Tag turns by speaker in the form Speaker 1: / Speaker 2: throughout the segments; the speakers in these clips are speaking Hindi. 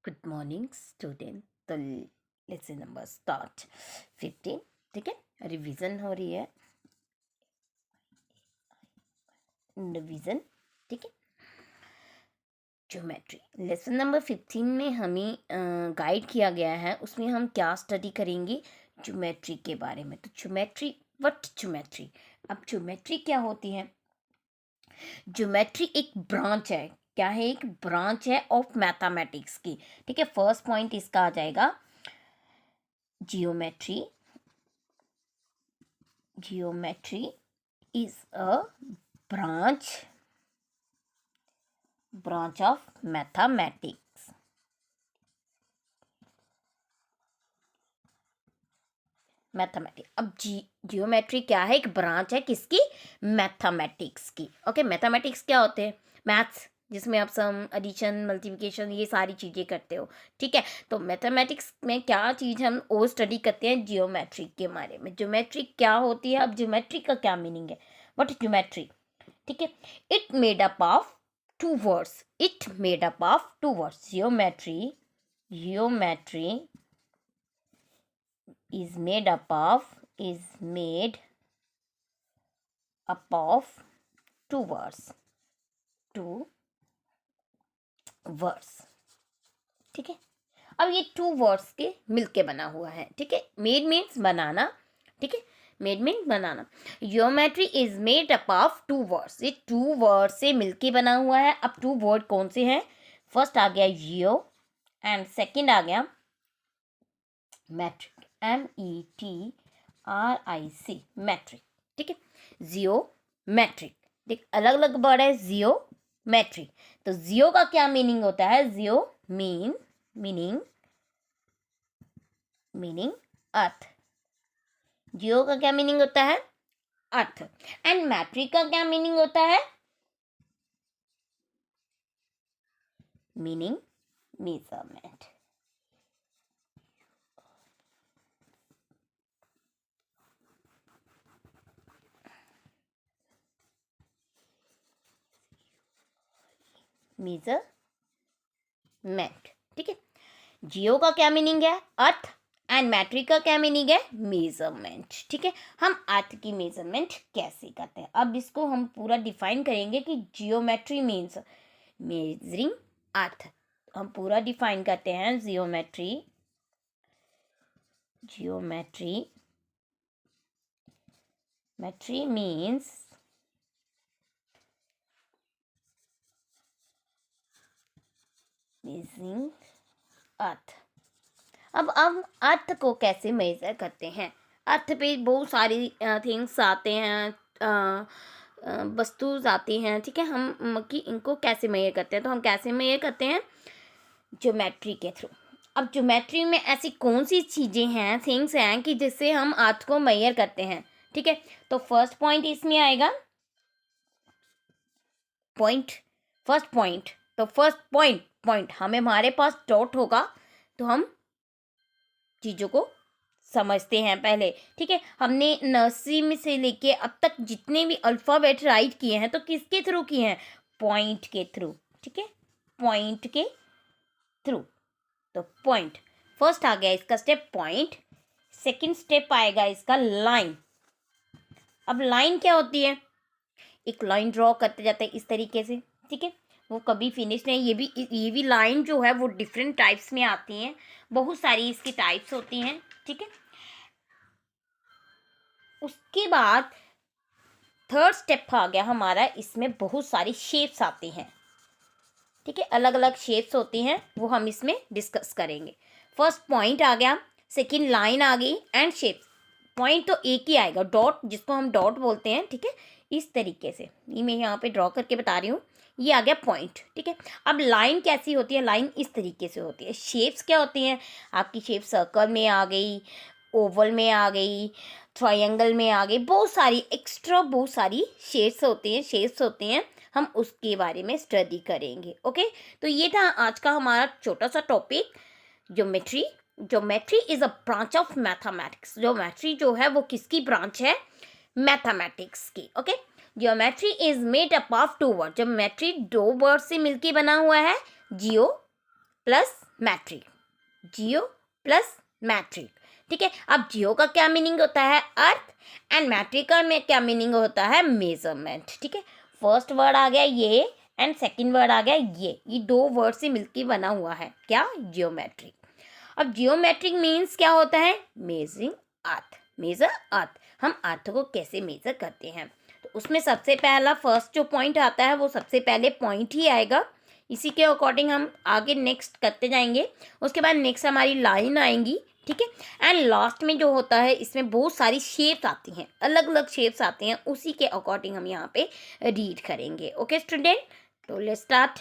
Speaker 1: Good morning student. तो लेसन नंबर स्टार्ट 15। ठीक है, रिवीजन हो रही है, रिवीजन। ठीक है, ज्योमेट्री लेसन नंबर 15 में हमें गाइड किया गया है, उसमें हम क्या स्टडी करेंगे ज्योमेट्री के बारे में। तो ज्योमेट्री, व्हाट ज्योमेट्री। अब ज्योमेट्री क्या होती है? ज्योमेट्री एक ब्रांच है। क्या है? एक ब्रांच है ऑफ मैथमेटिक्स की। ठीक है, फर्स्ट पॉइंट इसका आ जाएगा geometry. Geometry is a branch of mathematics. Mathematics. अब जियोमेट्री क्या है? एक ब्रांच है किसकी? मैथमेटिक्स की। ओके, मैथमेटिक्स क्या होते हैं? मैथ्स, जिसमें आप सम, एडिशन, मल्टीप्लिकेशन, ये सारी चीज़ें करते हो। ठीक है, तो मैथमेटिक्स में क्या चीज़ हम वो स्टडी करते हैं? जियोमेट्री के बारे में। ज्योमेट्री क्या होती है? अब ज्योमेट्री का क्या मीनिंग है? What geometry? ठीक है, it made up of two words. It made up of two words. Geometry is made up of two words. ठीक है, अब ये टू वर्ड्स के मिलके बना हुआ है। ठीक है, मेड मीन्स बनाना। ठीक है, मेड मीन्स बनाना। Geometry is made up of two words. ये टू वर्ड से मिलके बना हुआ है। अब टू वर्ड कौन से हैं? फर्स्ट आ गया जियो एंड सेकंड आ गया मैट्रिक, METRIC, मैट्रिक। ठीक है, जियो मैट्रिक। देख, अलग अलग वर्ड है जियो मैट्रिक। तो जियो का क्या मीनिंग होता है? जियो मीनिंग अर्थ। जियो का क्या मीनिंग होता है? अर्थ। एंड मैट्रिक का क्या मीनिंग होता है? Meaning measurement. मेजरमेंट। ठीक है, जियो का क्या मीनिंग है? अर्थ। एंड मैट्रिक का क्या मीनिंग है? मेजरमेंट। ठीक है, हम अर्थ की मेजरमेंट कैसे करते हैं? अब इसको हम पूरा डिफाइन करेंगे कि जियोमेट्री मीन्स मेजरिंग अर्थ। हम पूरा डिफाइन करते हैं जियोमेट्री मीन्स मेजरिंग अर्थ। अब अर्थ को कैसे मेजर करते हैं? अर्थ पे बहुत सारी थिंग्स आते हैं, वस्तुज आती हैं। ठीक है, हम कि इनको कैसे मेजर करते हैं? तो हम कैसे मेजर करते हैं? ज्योमेट्री के थ्रू। अब ज्योमेट्री में ऐसी कौन सी चीज़ें हैं, थिंग्स हैं कि जिससे हम अर्थ को मेजर करते हैं? ठीक है, तो फर्स्ट पॉइंट इसमें आएगा फर्स्ट पॉइंट हमें, हमारे पास डॉट होगा तो हम चीज़ों को समझते हैं पहले। ठीक है, हमने नर्सरी में से लेके अब तक जितने भी अल्फ़ाबेट राइट किए हैं तो किसके थ्रू किए हैं? पॉइंट के थ्रू। ठीक है, पॉइंट के थ्रू। तो पॉइंट फर्स्ट आ गया इसका स्टेप, पॉइंट। सेकंड स्टेप आएगा इसका लाइन। अब लाइन क्या होती है? एक लाइन ड्रॉ करते जाते हैं इस तरीके से। ठीक है, वो कभी फिनिश नहीं। ये भी लाइन जो है वो डिफरेंट टाइप्स में आती हैं, बहुत सारी इसकी टाइप्स होती हैं। ठीक है, उसके बाद थर्ड स्टेप आ गया हमारा, इसमें बहुत सारी शेप्स आती हैं। ठीक है, अलग अलग शेप्स होती हैं, वो हम इसमें डिस्कस करेंगे। फर्स्ट पॉइंट आ गया, सेकंड लाइन आ गई एंड शेप्स। पॉइंट तो एक ही आएगा, डॉट, जिसको हम डॉट बोलते हैं। ठीक है, इस तरीके से ये मैं यहाँ पे ड्रॉ करके बता रही हूँ। ये आ गया पॉइंट। ठीक है, अब लाइन कैसी होती है? लाइन इस तरीके से होती है। शेप्स क्या होती हैं? आपकी शेप सर्कल में आ गई, ओवल में आ गई, ट्रायंगल में आ गई, बहुत सारी शेप्स होती हैं। हम उसके बारे में स्टडी करेंगे। ओके, तो ये था आज का हमारा छोटा सा topic, geometry. Geometry is a branch of mathematics. Geometry जो है वो किसकी ब्रांच है? मैथमेटिक्स की। Okay, geometry is made up of two word. Geometry दो वर्ड से मिलके बना हुआ है, geo plus metric, geo plus metric. ठीक है, अब जियो का क्या मीनिंग होता है? अर्थ, एंड मैट्रिक का में क्या मीनिंग होता है? मेजरमेंट। ठीक है, फर्स्ट वर्ड आ गया ये एंड सेकंड वर्ड आ गया ये दो वर्ड से मिलकर बना हुआ है क्या? जियोमेट्रिक। अब जियोमेट्रिक मीन्स क्या होता है? मेजरिंग अर्थ, मेजर अर्थ। हम अर्थ को कैसे मेजर करते हैं, तो उसमें सबसे पहला फर्स्ट जो पॉइंट आता है वो सबसे पहले पॉइंट ही आएगा। इसी के अकॉर्डिंग हम आगे नेक्स्ट करते जाएंगे। उसके बाद नेक्स्ट हमारी लाइन आएंगी। ठीक है, एंड लास्ट में जो होता है इसमें बहुत सारी शेप्स आती हैं, अलग अलग शेप्स आती हैं, उसी के अकॉर्डिंग हम यहाँ पे रीड करेंगे। ओके स्टूडेंट, तो लेट्स स्टार्ट।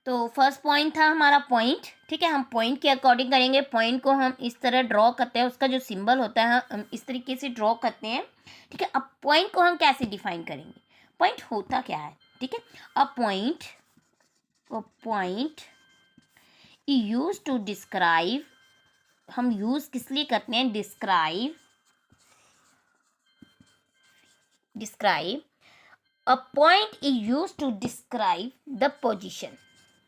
Speaker 1: तो फर्स्ट पॉइंट था हमारा पॉइंट। ठीक है, हम पॉइंट के अकॉर्डिंग करेंगे। पॉइंट को हम इस तरह ड्रॉ करते हैं, उसका जो सिंबल होता है हम इस तरीके से ड्रॉ करते हैं। ठीक है, अब पॉइंट को हम कैसे डिफाइन करेंगे? पॉइंट होता क्या है? ठीक है, a point use to describe, हम यूज किस लिए करते हैं? Describe a point is use to describe the position,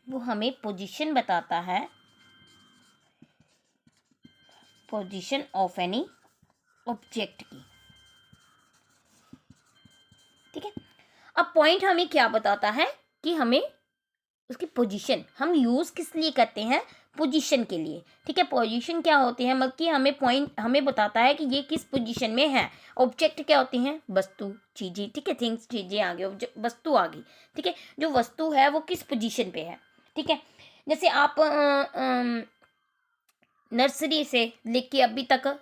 Speaker 1: वो हमें पोजीशन बताता है, पोजीशन ऑफ एनी ऑब्जेक्ट की। ठीक है, अब पॉइंट हमें क्या बताता है कि हमें उसकी पोजीशन, हम यूज किस लिए करते हैं? पोजीशन के लिए। ठीक है, पोजीशन क्या होती है? मतलब कि हमें पॉइंट हमें बताता है कि ये किस पोजीशन में है। ऑब्जेक्ट क्या होती हैं? वस्तु, चीजें। ठीक है, थिंग्स, चीजें आ गई, वस्तु आ गई। ठीक है, जो वस्तु है वो किस पोजीशन पे है। ठीक है, जैसे आप नर्सरी से लेके अभी तक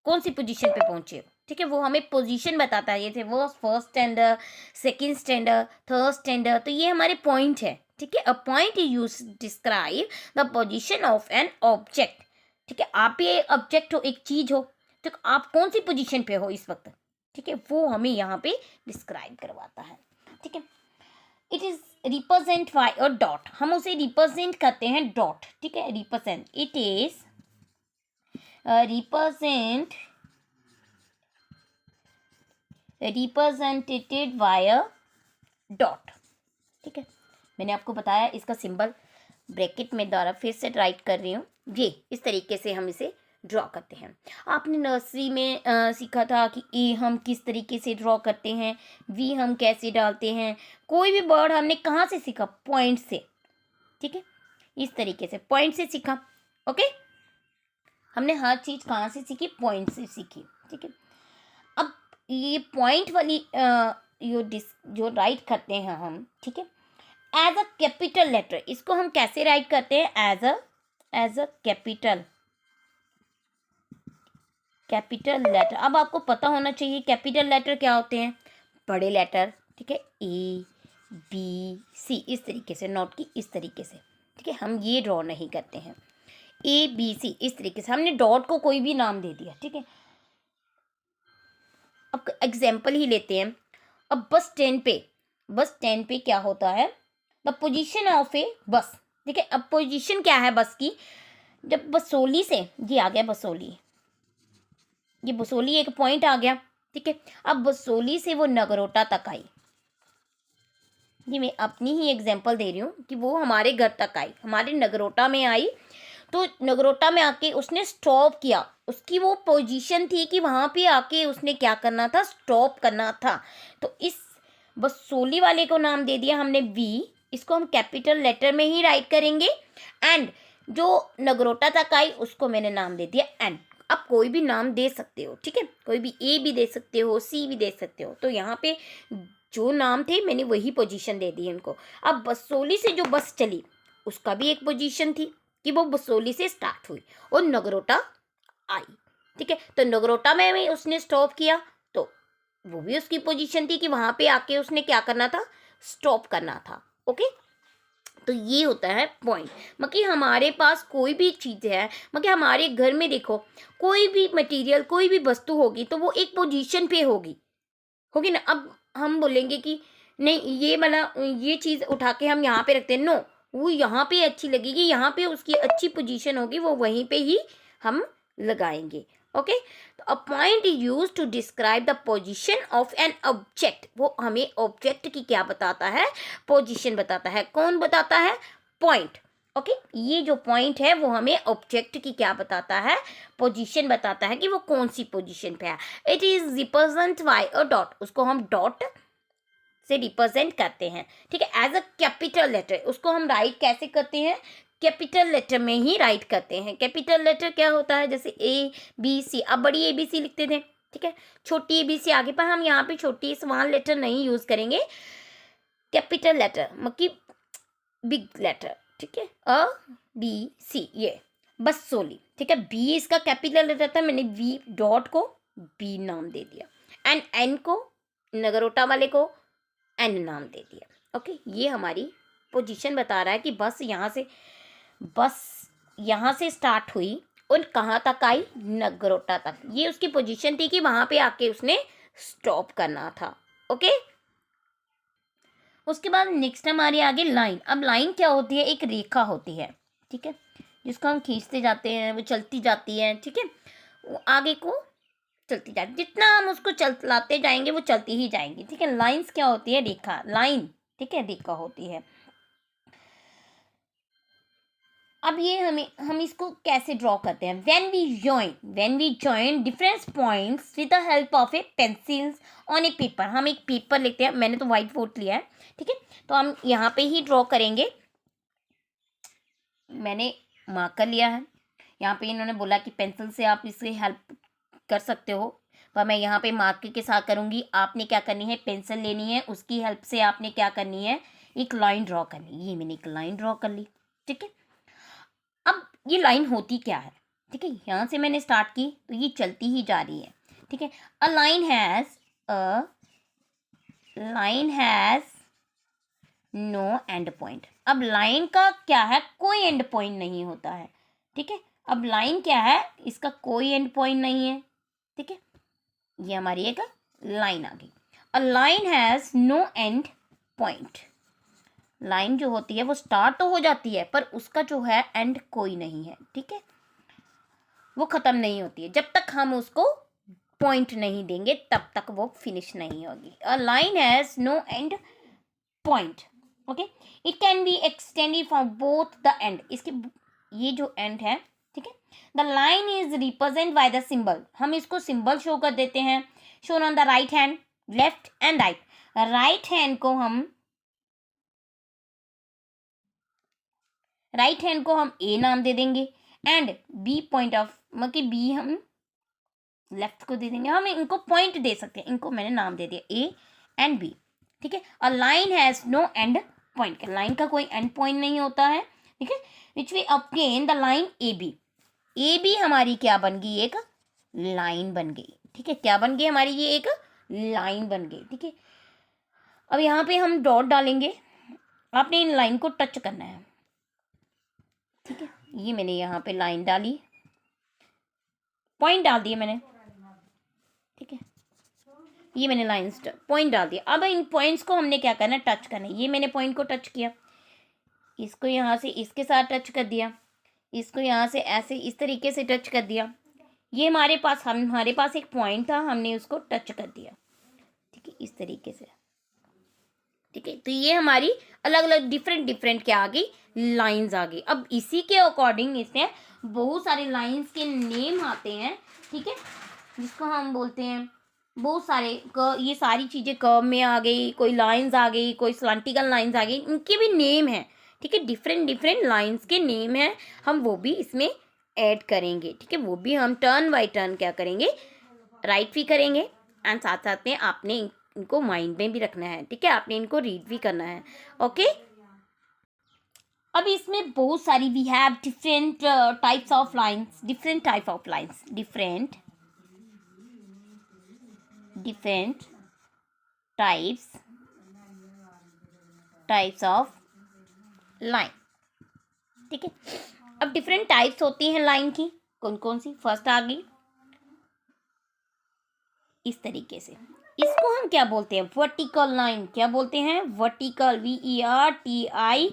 Speaker 1: कौन सी पोजीशन पे पहुंचे हो। ठीक है, वो हमें पोजीशन बताता है। ये थे वो first standard, second standard, third standard, तो ये हमारे पॉइंट है। ठीक है, a point is use describe the position of an object. ठीक है, आप ये ऑब्जेक्ट हो, एक चीज हो, तो आप कौन सी पोजीशन पे हो इस वक्त। ठीक है, वो हमें यहाँ पे डिस्क्राइब करवाता है। ठीक है, it is represent bye a dot, हम उसे रिप्रेजेंट करते हैं डॉट। ठीक है, represent, it is represented by a dot. ठीक है, मैंने आपको बताया इसका सिंबल ब्रैकेट में द्वारा फिर से राइट कर रही हूँ। ये इस तरीके से हम इसे ड्रॉ करते हैं। आपने नर्सरी में सीखा था कि ए हम किस तरीके से ड्रॉ करते हैं, वी हम कैसे डालते हैं। कोई भी वर्ड हमने कहाँ से सीखा? पॉइंट से। ठीक है, इस तरीके से पॉइंट से सीखा। ओके, हमने हर चीज़ कहाँ से सीखी? पॉइंट से सीखी। ठीक है, अब ये पॉइंट वाली जो राइट करते हैं हम, ठीक है, एज अ कैपिटल लेटर, इसको हम कैसे राइट करते हैं? As a capital letter. अब आपको पता होना चाहिए कैपिटल लेटर क्या होते हैं। बड़े लेटर। ठीक है, ए बी सी, इस तरीके से, नोट की इस तरीके से। ठीक है, हम ये ड्रॉ नहीं करते हैं। ए बी सी इस तरीके से, हमने डॉट को कोई भी नाम दे दिया। ठीक है, अब एग्जाम्पल ही लेते हैं। अब बस स्टैंड पे क्या होता है? द पोजीशन ऑफ ए बस। ठीक है, अब पोजीशन क्या है बस की? जब बसोली से, ये आ गया बसोली, ये बसोली एक पॉइंट आ गया। ठीक है, अब बसोली से वो नगरोटा तक आई। ये मैं अपनी ही एग्जाम्पल दे रही हूँ कि वो हमारे घर तक आई, हमारे नगरोटा में आई। तो नगरोटा में आके उसने स्टॉप किया। उसकी वो पोजीशन थी कि वहाँ पे आके उसने क्या करना था? स्टॉप करना था। तो इस बसोली वाले को नाम दे दिया हमने वी, इसको हम कैपिटल लेटर में ही राइट करेंगे। एंड जो नगरोटा तक आई उसको मैंने नाम दे दिया एन। आप कोई भी नाम दे सकते हो। ठीक है, कोई भी ए भी दे सकते हो, सी भी दे सकते हो। तो यहाँ पे जो नाम थे मैंने वही पोजीशन दे दी इनको। अब बसोली से जो बस चली उसका भी एक पोजीशन थी कि वो बसोली से स्टार्ट हुई और नगरोटा आई। ठीक है, तो नगरोटा में भी उसने स्टॉप किया, तो वो भी उसकी पोजीशन थी कि वहां पे आके उसने क्या करना था? स्टॉप करना था। ओके, तो ये होता है पॉइंट। मतलब हमारे पास कोई भी चीज़ है, मतलब हमारे घर में देखो कोई भी मटेरियल, कोई भी वस्तु होगी तो वो एक पोजीशन पे होगी ना। अब हम बोलेंगे कि नहीं ये वाला ये चीज़ उठा के हम यहाँ पे रखते हैं, नो, वो यहाँ पे अच्छी लगेगी, यहाँ पे उसकी अच्छी पोजीशन होगी, वो वहीं पे ही हम लगाएंगे। ओके, तो a point is use to describe the position of an object. वो हमें ऑब्जेक्ट की क्या बताता है? पोजीशन बताता है। कौन बताता है? पॉइंट। ओके, ये जो पॉइंट है वो हमें ऑब्जेक्ट की क्या बताता है, पोजीशन बताता है कि वो कौन सी पोजीशन पे है। It is represent bye a dot, उसको हम डॉट से रिप्रेजेंट करते हैं, ठीक है। एज अ कैपिटल लेटर उसको हम राइट कैसे करते हैं, कैपिटल लेटर में ही राइट करते हैं। कैपिटल लेटर क्या होता है, जैसे ए बी सी, अब बड़ी ए बी सी लिखते थे, ठीक है, छोटी ए बी सी आगे, पर हम यहाँ पे छोटी स्मॉल लेटर नहीं यूज करेंगे, कैपिटल लेटर मतलब बिग लेटर, ठीक है, अ बी सी, ये बस सोली, ठीक है। बी इसका कैपिटल लेटर था, मैंने वी डॉट को बी नाम दे दिया, एंड एन को, नगरोटा वाले को एन नाम दे दिया। ओके, ये हमारी पोजीशन बता रहा है कि बस यहाँ से स्टार्ट हुई और कहाँ तक आई, नगरोटा तक। ये उसकी पोजीशन थी कि वहाँ पे आके उसने स्टॉप करना था। ओके, उसके बाद नेक्स्ट हमारी आगे लाइन। अब लाइन क्या होती है, एक रेखा होती है, ठीक है, जिसको हम खींचते जाते हैं, वो चलती जाती है, ठीक है, वो आगे को चलती जाती, जितना हम उसको चलाते जाएंगे वो चलती ही जाएंगी, ठीक है। लाइंस क्या होती है, रेखा, लाइन, ठीक है, रेखा होती है। अब ये हम इसको कैसे ड्रॉ करते हैं, when we join different points with the help of a pencils on a paper. हम एक पेपर लेते हैं, मैंने तो व्हाइट बोर्ड लिया है, ठीक है, तो हम यहाँ पे ही ड्रॉ करेंगे। मैंने मार्कर लिया है, यहाँ पे इन्होंने बोला कि पेंसिल से आप इससे हेल्प कर सकते हो, पर मैं यहाँ पे मार्कर के साथ करूँगी। आपने क्या करनी है, पेंसिल लेनी है, उसकी हेल्प से आपने क्या करनी है, एक लाइन ड्रॉ करनी है। ये मैंने एक लाइन ड्रॉ कर ली, ठीक है। अब ये लाइन होती क्या है, ठीक है, यहाँ से मैंने स्टार्ट की तो ये चलती ही जा रही है, ठीक है। A line has no end point. अब लाइन का क्या है, कोई एंड पॉइंट नहीं होता है, ठीक है। अब लाइन क्या है, इसका कोई एंड पॉइंट नहीं है, ठीक है, ये हमारी एक लाइन आ गई। A line has no end point. Line जो होती है वो स्टार्ट तो हो जाती है, पर उसका जो है एंड कोई नहीं है, ठीक है, वो खत्म नहीं होती है। जब तक हम उसको पॉइंट नहीं देंगे तब तक वो फिनिश नहीं होगी। A line has no end point. Okay, it can be extended from both the end. इसके ये जो एंड है, ठीक है, the line is represent by the symbol. हम इसको सिंबल शो कर देते हैं, shown on the right hand, left and right. Right hand को हम ए नाम दे देंगे, एंड बी पॉइंट ऑफ मतलब बी हम लेफ्ट को दे देंगे। हम इनको पॉइंट दे सकते हैं, इनको मैंने नाम दे दिया ए एंड बी, ठीक है। A line has no end point, line का कोई एंड पॉइंट नहीं होता है, ठीक है। Which we obtain the line A B हमारी क्या बन गई, एक लाइन बन गई, ठीक है। क्या बन गई हमारी, ये एक लाइन बन गई, ठीक है। अब यहाँ पे हम डॉट डालेंगे, आपने इन लाइन को टच करना है, ठीक है। ये मैंने यहाँ पे लाइन डाली, पॉइंट डाल दिए मैंने, ठीक है, ये मैंने लाइंस पॉइंट डाल दिया। अब इन पॉइंट्स को हमने क्या करना है, टच करना है। ये मैंने पॉइंट को टच किया, इसको यहाँ से इसके साथ टच कर दिया, इसको यहाँ से ऐसे इस तरीके से टच कर दिया। ये हमारे पास एक पॉइंट था, हमने उसको टच कर दिया, ठीक है, इस तरीके से, ठीक है। तो ये हमारी अलग अलग डिफरेंट क्या आ गई, लाइंस आ गई। अब इसी के अकॉर्डिंग इसमें बहुत सारे लाइंस के नेम आते हैं, ठीक है, जिसको हम बोलते हैं बहुत सारे ये सारी चीज़ें कर्व में आ गई, कोई लाइंस आ गई, कोई स्लैंटिकल लाइंस आ गई, इनके भी नेम है, ठीक है, डिफरेंट लाइंस के नेम है, हम वो भी इसमें ऐड करेंगे, ठीक है। वो भी हम टर्न बाय टर्न क्या करेंगे, राइट भी करेंगे, एंड साथ साथ में आपने इनको माइंड में भी रखना है, ठीक है, आपने इनको रीड भी करना है। ओके, अब इसमें बहुत सारी we have different types of lines, different types of line, ठीक है। अब डिफरेंट टाइप्स होती हैं लाइन की, कौन कौन सी, फर्स्ट आ गई इस तरीके से, इसको हम क्या बोलते हैं, वर्टिकल लाइन। क्या बोलते हैं, वर्टिकल, VERTICAL,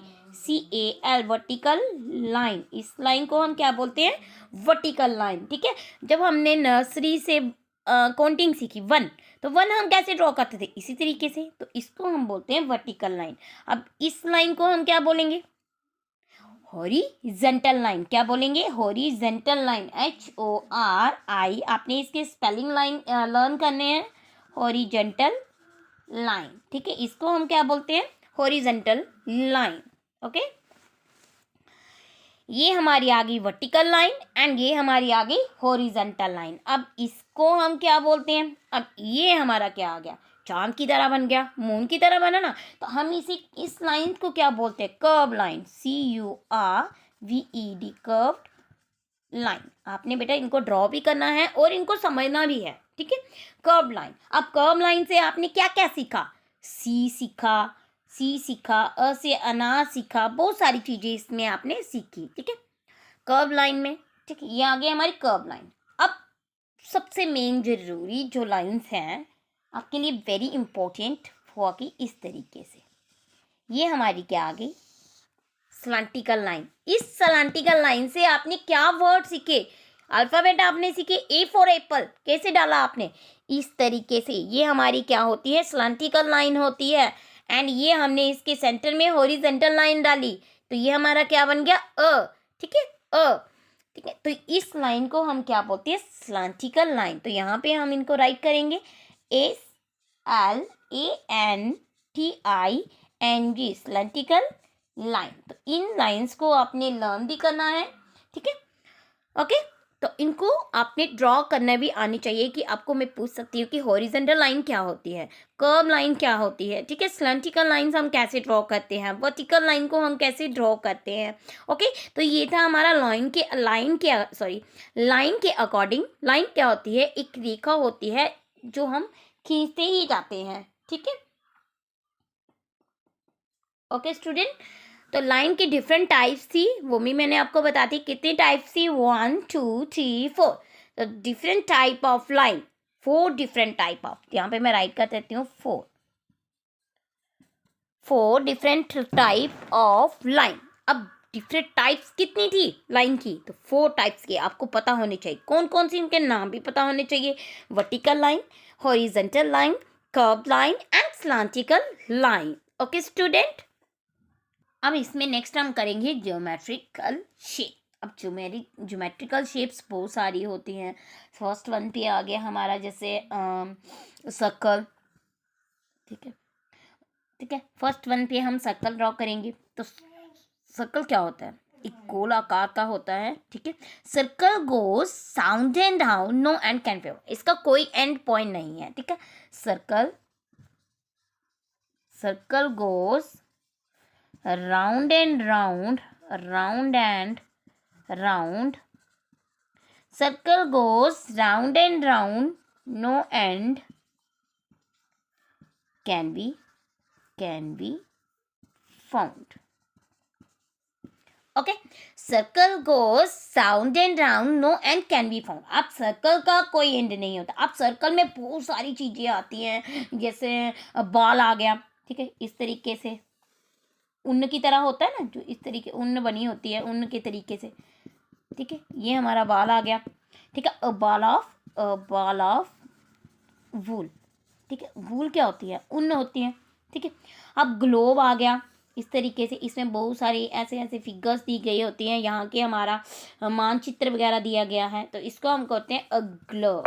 Speaker 1: वर्टिकल लाइन। इस लाइन को हम क्या बोलते हैं, वर्टिकल लाइन, ठीक है। जब हमने नर्सरी से काउंटिंग सीखी 1, तो 1 हम कैसे ड्रॉ करते थे, इसी तरीके से, तो इसको हम बोलते हैं वर्टिकल लाइन। अब इस लाइन को हम क्या बोलेंगे, हॉरिजेंटल लाइन। क्या बोलेंगे? Horizontal line, HORI। आपने इसके स्पेलिंग लाइन लर्न करने हैं, हॉरिजेंटल लाइन। ठीक है, इसको हम क्या बोलते हैं? Horizontal line. ओके, ये हमारी आ गई वर्टिकल लाइन एंड ये हमारी आ गई हॉरिजेंटल लाइन। अब इसको हम क्या बोलते हैं? अब ये हमारा क्या आ गया? चांद की तरह बन गया, मून की तरह बना ना, तो हम इस लाइन को क्या बोलते हैं? Curve line, CURVED, curved line. आपने बेटा इनको ड्रॉ भी करना है और इनको समझना भी है। ठीक है, कर्व लाइन। अब कर्व लाइन से आपने क्या क्या सीखा? सी सीखा, अ से अनार सीखा, बहुत सारी चीजें इसमें आपने सीखी। ठीक है, कर्व लाइन में। ठीक है, ये आ गई हमारी कर्व लाइन। अब सबसे मेन जरूरी जो लाइंस हैं आपके लिए, वेरी इंपॉर्टेंट, हुआ कि इस तरीके से ये हमारी क्या आ गई? स्लांटिकल लाइन। इस स्लांटिकल लाइन से आपने क्या वर्ड सीखे? अल्फाबेट आपने सीखे। ए फॉर एप्पल कैसे डाला आपने? इस तरीके से। ये हमारी क्या होती है? स्लांटिकल लाइन होती है। एंड ये हमने इसके सेंटर में हॉरिजेंटल लाइन डाली, तो ये हमारा क्या बन गया? अ। ठीक है, अ। ठीक है, तो इस लाइन को हम क्या बोलते हैं? स्लांटिकल लाइन। तो यहाँ पे हम इनको राइट करेंगे SLANTING, स्लांटिकल लाइन। तो इन लाइंस को आपने लर्न भी करना है। ठीक है, ओके। तो इनको आपने ड्रॉ करना भी आनी चाहिए कि आपको मैं पूछ सकती हूँ कि हॉरिजेंटल लाइन क्या होती है, कर्व लाइन क्या होती है। ठीक है, स्लैंटिकल लाइंस हम कैसे ड्रॉ करते हैं, वर्टिकल लाइन को हम कैसे ड्रॉ करते हैं। ओके, तो ये था हमारा लाइन के अकॉर्डिंग। लाइन क्या होती है? एक रेखा होती है जो हम खींचते ही जाते हैं। ठीक है, ओके स्टूडेंट। तो लाइन की डिफरेंट टाइप्स थी, वो भी मैंने आपको बता दी। कितनी टाइप्स थी? 1 2 3 4। तो different type of line, 4 different type of, यहाँ पे मैं राइट कर देती हूँ 4 डिफरेंट टाइप ऑफ लाइन। अब डिफरेंट टाइप्स कितनी थी लाइन की? तो 4 टाइप्स की आपको पता होने चाहिए। कौन कौन सी? इनके नाम भी पता होने चाहिए। Vertical line, horizontal line, curve line and slantical line. Okay student, अब इसमें नेक्स्ट हम करेंगे ज्योमेट्रिकल शेप। अब ज्योमेट्रिकल शेप्स बहुत सारी होती हैं। फर्स्ट वन पे आ गया हमारा जैसे सर्कल। ठीक है, ठीक है, फर्स्ट वन पे हम सर्कल ड्रॉ करेंगे। तो सर्कल क्या होता है? एक गोल आकार का होता है। ठीक है, सर्कल गोज साउंड एंड डाउन, नो एंड कैन फेवर। इसका कोई एंड पॉइंट नहीं है। ठीक है, circle goes round and round. Circle goes round and round, no end can be found. Okay, circle goes round and round, no end can be found. आप सर्कल का कोई एंड नहीं होता। आप सर्कल में बहुत सारी चीजें आती हैं, जैसे बॉल आ गया। ठीक है, इस तरीके से ऊन की तरह होता है ना, जो इस तरीके ऊन बनी होती है, ऊन के तरीके से। ठीक है, ये हमारा बाल आ गया। ठीक है, अ बॉल ऑफ वूल। ठीक है, वूल क्या होती है? ऊन होती है। ठीक है, अब ग्लोब आ गया इस तरीके से। इसमें बहुत सारी ऐसे ऐसे फिगर्स दी गई होती हैं, यहाँ के हमारा मानचित्र वगैरह दिया गया है, तो इसको हम कहते हैं अ ग्लोब।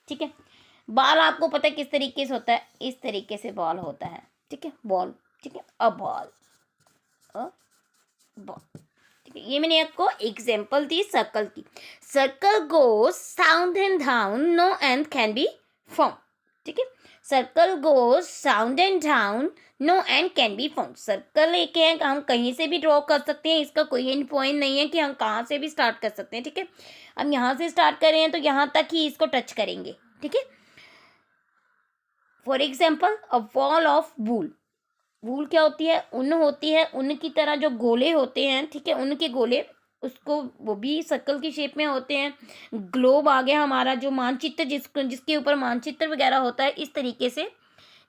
Speaker 1: ठीक है, बाल आपको पता है किस तरीके से होता है? इस तरीके से बॉल होता है। ठीक है, बॉल। ठीक है, अ बॉल। ठीक है, ये मैंने आपको एग्जाम्पल दी सर्कल की। सर्कल गोज साउंड एंड डाउन, no end can be found. ठीक है, सर्कल गोज साउंड एंड डाउन, no end can be found. Circle एक है, हम कहीं से भी ड्रॉ कर सकते हैं, इसका कोई एंड पॉइंट नहीं है कि हम कहाँ से भी स्टार्ट कर सकते हैं। ठीक है, हम यहाँ से स्टार्ट कर रहे हैं तो यहाँ तक ही इसको टच करेंगे। ठीक है, for example a wall of wool. Wool क्या होती है? ऊन होती है। ऊन की तरह जो गोले होते हैं, ठीक है, ऊन के गोले, उसको वो भी सर्कल की शेप में होते हैं। ग्लोब आ गया हमारा, जो मानचित्र जिसके ऊपर मानचित्र वगैरह होता है, इस तरीके से।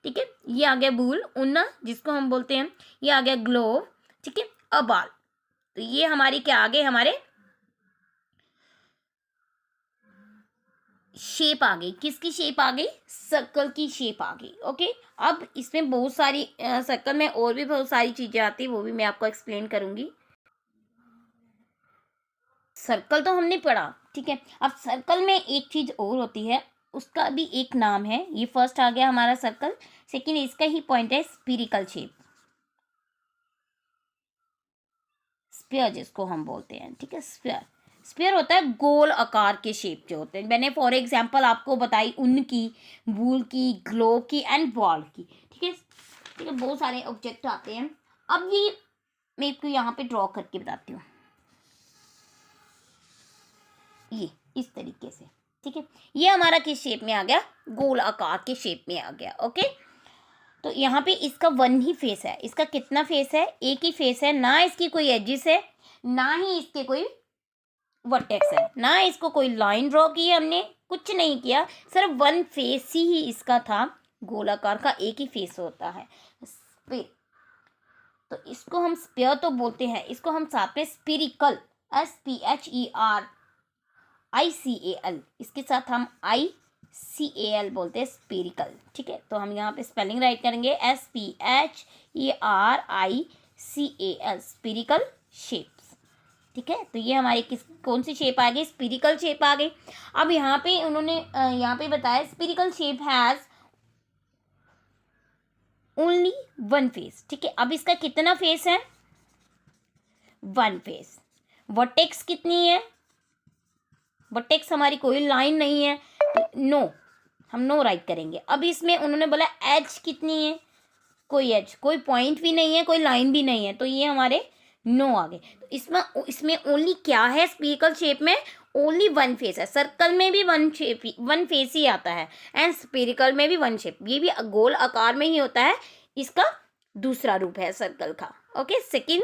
Speaker 1: ठीक है, ये आ गया वूल, ऊन जिसको हम बोलते हैं। ये आ गया ग्लोब। ठीक है, अ बाल। तो ये हमारी क्या आ गए? हमारे शेप आ गई, किसकी शेप आ गई, सर्कल की शेप आ गई। ओके, अब इसमें बहुत सारी सर्कल में और भी बहुत सारी चीज़ें आती है, वो भी मैं आपको एक्सप्लेन करूँगी। सर्कल तो हमने पढ़ा, ठीक है। अब सर्कल में एक चीज़ और होती है, उसका भी एक नाम है। ये फर्स्ट आ गया हमारा सर्कल, सेकेंड इसका ही पॉइंट है स्फीरिकल शेप, स्फीयर जिसको हम बोलते हैं, ठीक है। स्फीयर, स्फीयर होता है गोल आकार के शेप जो होते हैं। मैंने फॉर एग्जांपल आपको बताई ऊन की, वूल की, ग्लोब की एंड बॉल की, ठीक है। ठीक है, बहुत सारे ऑब्जेक्ट आते हैं। अब ये मैं आपको यहाँ पे ड्रॉ करके बताती हूँ, ये इस तरीके से, ठीक है। ये हमारा किस शेप में आ गया, गोल आकार के शेप में आ गया। ओके, तो यहाँ पे इसका वन ही फेस है। इसका कितना फेस है, एक ही फेस है, ना इसकी कोई एजिस है, ना ही इसके कोई वर्टेक्स है, ना इसको कोई लाइन ड्रॉ की है हमने, कुछ नहीं किया, सिर्फ वन फेस ही इसका था, गोलाकार का एक ही फेस होता है। तो इसको हम स्पेयर तो बोलते हैं, इसको हम साथ में स्पिरिकल, SPHERICAL, इसके साथ हम ICAL बोलते हैं, स्पेरिकल, ठीक है। तो हम यहाँ पे स्पेलिंग राइट करेंगे SPHERICAL, स्पेरिकल शेप्स, ठीक है। तो ये हमारी कौन सी शेप आ गई, स्पेरिकल शेप आ गई। अब यहाँ पे उन्होंने यहाँ पे बताया spherical shape has only one face, ठीक है। अब इसका कितना फेस है, वन फेस। वर्टेक्स कितनी है, वर्टेक्स हमारी कोई लाइन नहीं है, तो नो, हम नो राइट करेंगे। अब इसमें उन्होंने बोला एज कितनी है, कोई एज, कोई पॉइंट भी नहीं है, कोई लाइन भी नहीं है, तो ये हमारे नो आ गए। तो इसमें ओनली क्या है, स्पेरिकल शेप में ओनली वन फेस है। सर्कल में भी वन शेप, वन फेस ही आता है, एंड स्पेरिकल में भी वन शेप, ये भी गोल आकार में ही होता है, इसका दूसरा रूप है सर्कल का। ओके, सेकंड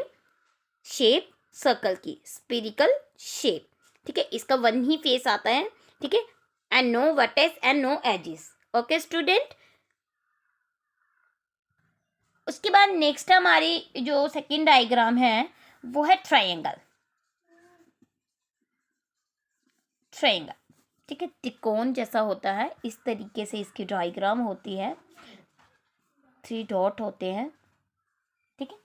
Speaker 1: शेप सर्कल की, स्पेरिकल शेप, ठीक है। इसका वन ही फेस आता है, ठीक है, and no vertex and no edges. Okay student, उसके बाद नेक्स्ट हमारी जो सेकंड डायग्राम है वो है ट्रायंगल। ट्रायंगल, ठीक है, त्रिकोण जैसा होता है, इस तरीके से इसकी डायग्राम होती है, 3 डॉट होते हैं, ठीक है।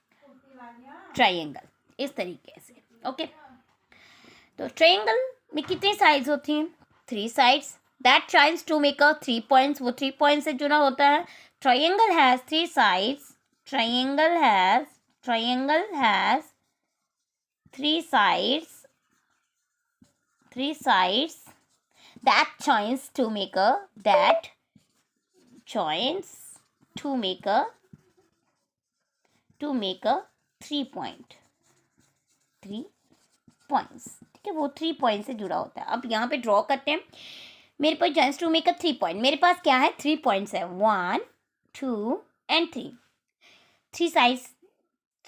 Speaker 1: ट्रायंगल इस तरीके से। ओके, तो ट्रायंगल में कितनी साइड्स होती हैं, 3 sides that tries to make a 3 points, वो 3 पॉइंट से जुड़ा होता है। Triangle has 3 sides, triangle has 3 sides that joins to make a 3 points, ठीक है, वो 3 पॉइंट से जुड़ा होता है। अब यहाँ पे ड्रॉ करते हैं, मेरे पास joins to make a 3 point, मेरे पास क्या है, 3 पॉइंट्स है, 1 2 and 3, 3 sides.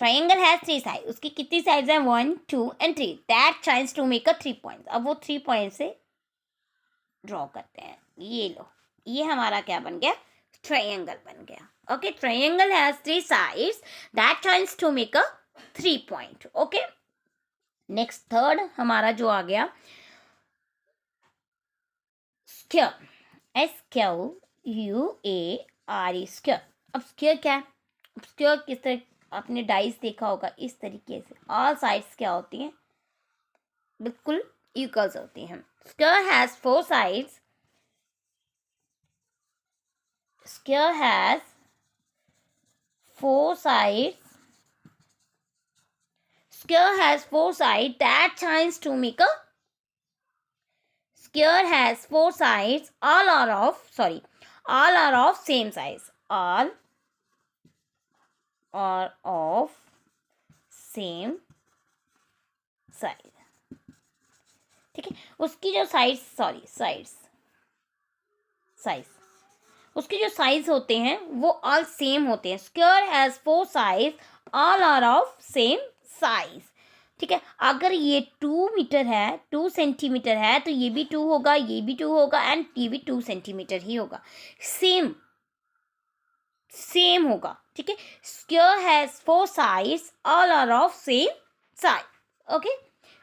Speaker 1: Triangle has 3 side, उसकी कितनी साइड्स हैं, 1 2 and 3, that joins to make a 3 point. अब वो 3 पॉइंट से ड्रॉ करते हैं, ये लो, ये हमारा क्या बन गया, ट्राइंगल बन गया। Okay, triangle has 3 sides that joins to make a 3 point. Okay, next third हमारा जो आ गया स्क्वायर, SQUARE, स्क्वायर। अब स्क्वायर क्या है, स्क्वायर किस तरह, आपने डाइस देखा होगा, इस तरीके से ऑल साइड्स क्या होती हैं, बिल्कुल इक्वल्स होती हैं। Square has 4 sides, square has 4 sides, square has 4 side that joins to make a, square has 4 sides, all are of same size, all are of same size, ठीक है। उसकी जो साइज उसके जो साइज होते हैं वो ऑल सेम होते हैं। स्क्वायर हैज 4 साइज, all are of same size, ठीक है। अगर ये 2 मीटर है, 2 सेंटीमीटर है, तो ये भी 2 होगा, ये भी 2 होगा, एंड ये भी 2 सेंटीमीटर ही होगा, सेम होगा, ठीक है। Square has 4 sides, all are of same size. Okay,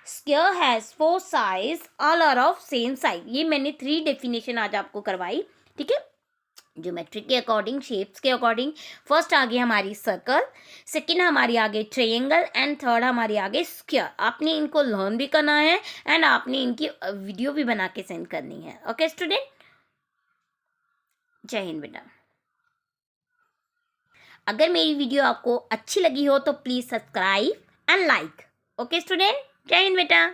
Speaker 1: square has 4 sides all are of same size. ये मैंने 3 डेफिनेशन आज आपको करवाई, ठीक है, ज्योमेट्रिक के अकॉर्डिंग, शेप्स के अकॉर्डिंग। फर्स्ट आ गई हमारी सर्कल, सेकंड हमारी आगे ट्रायंगल एंड थर्ड हमारी आगे स्क्वायर। आपने इनको लर्न भी करना है एंड आपने इनकी वीडियो भी बना के सेंड करनी है। ओके स्टूडेंट, जय हिंद बेटा। अगर मेरी वीडियो आपको अच्छी लगी हो तो please subscribe and like. Okay student, जय हिंद बेटा।